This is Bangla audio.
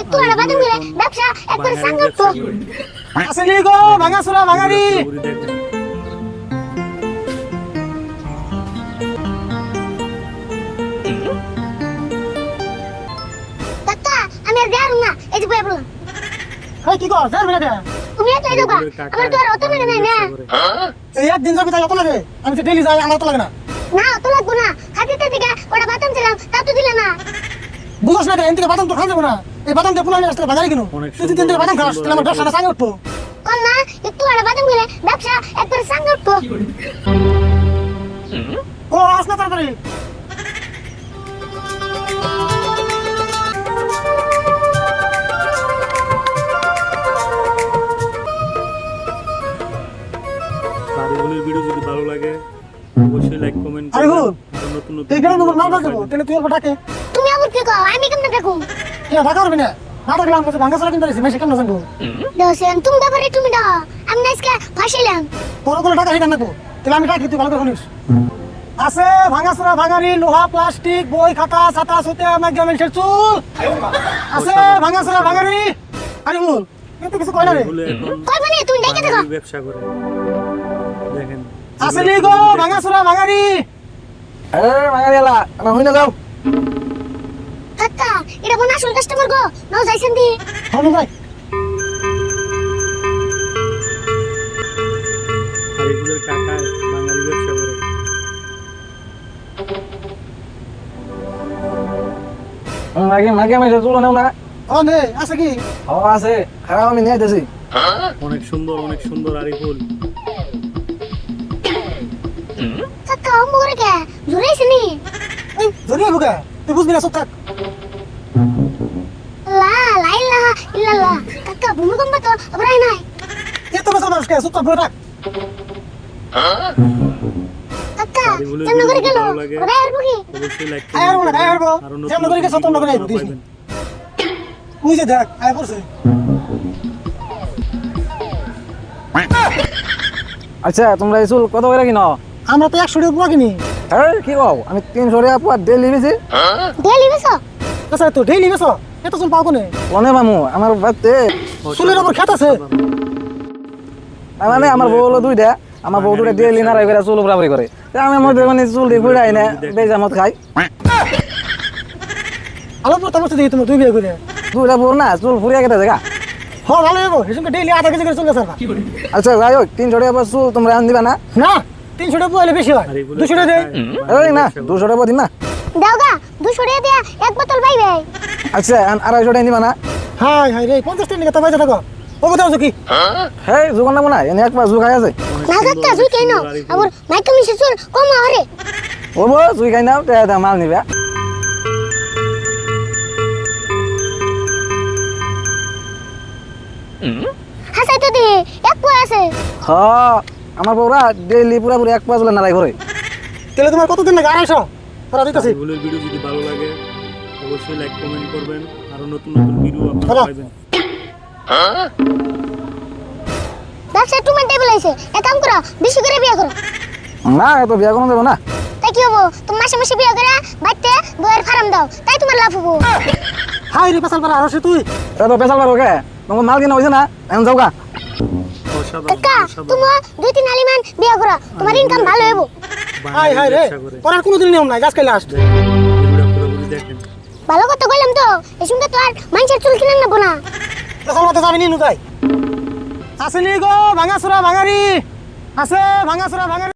একটু আড়া বাদাম গেলে ব্যবসা একবারে সাঙ্গত তো আসেনি গো ভাঙাচোরা ভাঙারি। কাকা আমি আর যাই না এই যে বইয়া বললাম এই কি কর যার বেটা তুমি এত এই দোকা আমার তো আর অত লাগে নাই না এই একদিন যাবি তাই অত লাগে, আমি তো ডেইলি যাই আমার তো লাগে না। না অত লাগবো না হাতিতে দিকে ওটা বাদাম ছিলাম তা তো দিলে না বুঝছ না এন থেকে বাদাম তো খাওয়া যাবে না, এই বাদাম দিয়ে পুনানি আসলে বাজারে কিনো তুই যদি এন থেকে বাদাম খাস তাহলে আমার ব্যবসাটা সাঙ্গে উঠবো। কল না একটু আড়া বাদাম গেলে ব্যবসা একবারে সাঙ্গত তো ও আস না তাড়াতাড়ি। আরিফুলের ভিডিও যদি ভালো লাগে অবশ্যই লাইক কমেন্ট আরিফুল, আর নতুন নতুন তুই কেন তোমার নাম ডাকবো তাহলে তুই অল্প ডাকে তুমি আবার কি কও আমি কেমনে দেখো কে ঢাকা করবি না না ডাকলাম বলছে ভাঙাচোরা কিনতে আসি মেশে কেন জানবো দোসেন তুমি ব্যাপারে তুমি দাও আমি আজকে ফাঁসিলাম তোর কোনো টাকা হিকান নাকবো তাহলে আমি ডাকি তুই ভালো করে শুনিস। আছে ভাঙাচোরা ভাঙারি, লোহা প্লাস্টিক, বই খাতা ছাতা সুতে ম্যাগমেন্টের চুল আছে ভাঙাচোরা ভাঙারি। আরিফুল কিন্তু কিছু কয় না রে। আরিফুলে এখন কই মানে তুমি দেখে দেখো বাঙালি ব্যবসা করে দেখেন আসেনি গো ভাঙাচোরা ভাঙারি। এ মাগারিয়ালা না হইনা যাও। কাকা এটা কোন আসল কাস্টমার গো নাও যাইছেন দি হলো ভাই আরিফুলের কাকা বাঙালি ব্যবসা করে মাগে মাগে আমি চলো নাও না। ও নে আছে কি ও আছে খারাপ আমি নিয়ে যাচ্ছি। অনেক সুন্দর আরিফুল। কাকা মোরে কে জুরাইছে নি এই ধরিয়ে বুকা তুই বুঝবি না সব থাক। লা লা ইলাহা ইল্লাল্লাহ কাকা ভূমিকম্প তো আবরাই নাই এত বছর মানুষ কে সব বড় থাক। কাকা আরিফুলের কেমন করে ভিডিও গেল ভালো লাগে ওরে আর বুকি অবশ্যই লাইক আয় আর বলে আয় আর বল যেমন করে গেছে তন্ন করে আইবো দিস তুই যে দেখ আয় করছে আচ্ছা তোমরা এই চুল কত করে কিনো? আমরা তো 100 টাকা পুরো কিনি। এই কি কও আমি 300 টাকা পুরো ডেলি বেশি। ডেলি বেসো আচ্ছা তো ডেইলি গেছো এত চুল পাও কোনে কোনে মামু আমার বাড়তে চুলের উপর খেত আছে। মানে আমার বউ হলো দুইটা, আমার বউ দুইটা ডেলি নাড়াই করে চুল বরাবরি করে আমি মধ্যে মানে চুল দিয়ে ঘুরাই না বেজামত খাই। আলো পর তারপর দেখি তুমি দুই বিয়ে করে দুইটা বউ না চুল ফুরিয়া কেটে জায়গা। হ ভালো হইব এসঙ্গে ডেইলি আধা কেজি করে চুল গেছে না আচ্ছা যাই হোক 300 টাকা পর চুল তোমরা আন দিবা না? না 300 টাকা পুরো বেশি হয় 200 টাকা দেই। এই না 200 টাকা দিন না। দাও গা 200 টাকা দিয়া এক বোতল পাইবে আচ্ছা 250 টাকা নিবা না? হাই হাই রে 50 টাকা তো বাইজা থাকো ও কোথাও কি হেই জোগান না এনে একবার জু খাই আছে। না কাকা জুই কেন আবার মাইকা মিশে চুল কম আরে ও বো জুই খাই নাও তে মাল নিবা। হাসাই তো দি এক পয় আছে হ আমার বউরা ডেইলি পুরো এক পাঁচ নাড়াই করে। তাহলে তোমার কতদিন লাগে 250 তোরা দিতেছি। আরিফুলের ভিডিও যদি ভালো লাগে অবশ্যই লাইক কমেন্ট করবেন আর নতুন নতুন ভিডিও আপনারা পাবেন। ব্যবসা টুমেন টেবিল আইছে এক কাম করো বেশি করে বিয়ে করো না এত বিয়া কোনো দেবো না। তাই কি হবো তুমি মাসে মাসে বিয়ে করে বাইতে বইয়ের ফার্ম দাও তাই তোমার লাভ হবো হাই রে পাছাল পারা হচ্ছে তুই এত পেশাল পারো কে তোমার মাল কিনা হয়েছে না এখন যাও গা। কাকা তুমি 2-3 আলিমান বিয়ে করো তোমার ইনকাম ভালো হবো হাই হাই রে পড়ার কোনোদিন নিয়ম নাই গাছ কাইলে আসছে। ভিডিওটা পুরোপুরি দেখেন। ভালো কথা কইলাম তো এই সঙ্গে তো আর মানুষের চুল কিনে নেবো না পাছাল মতো যাবি নি নুকাই আসেনি গো ভাঙাচোরা ভাঙারি। আছে ভাঙাচোরা ভাঙারি।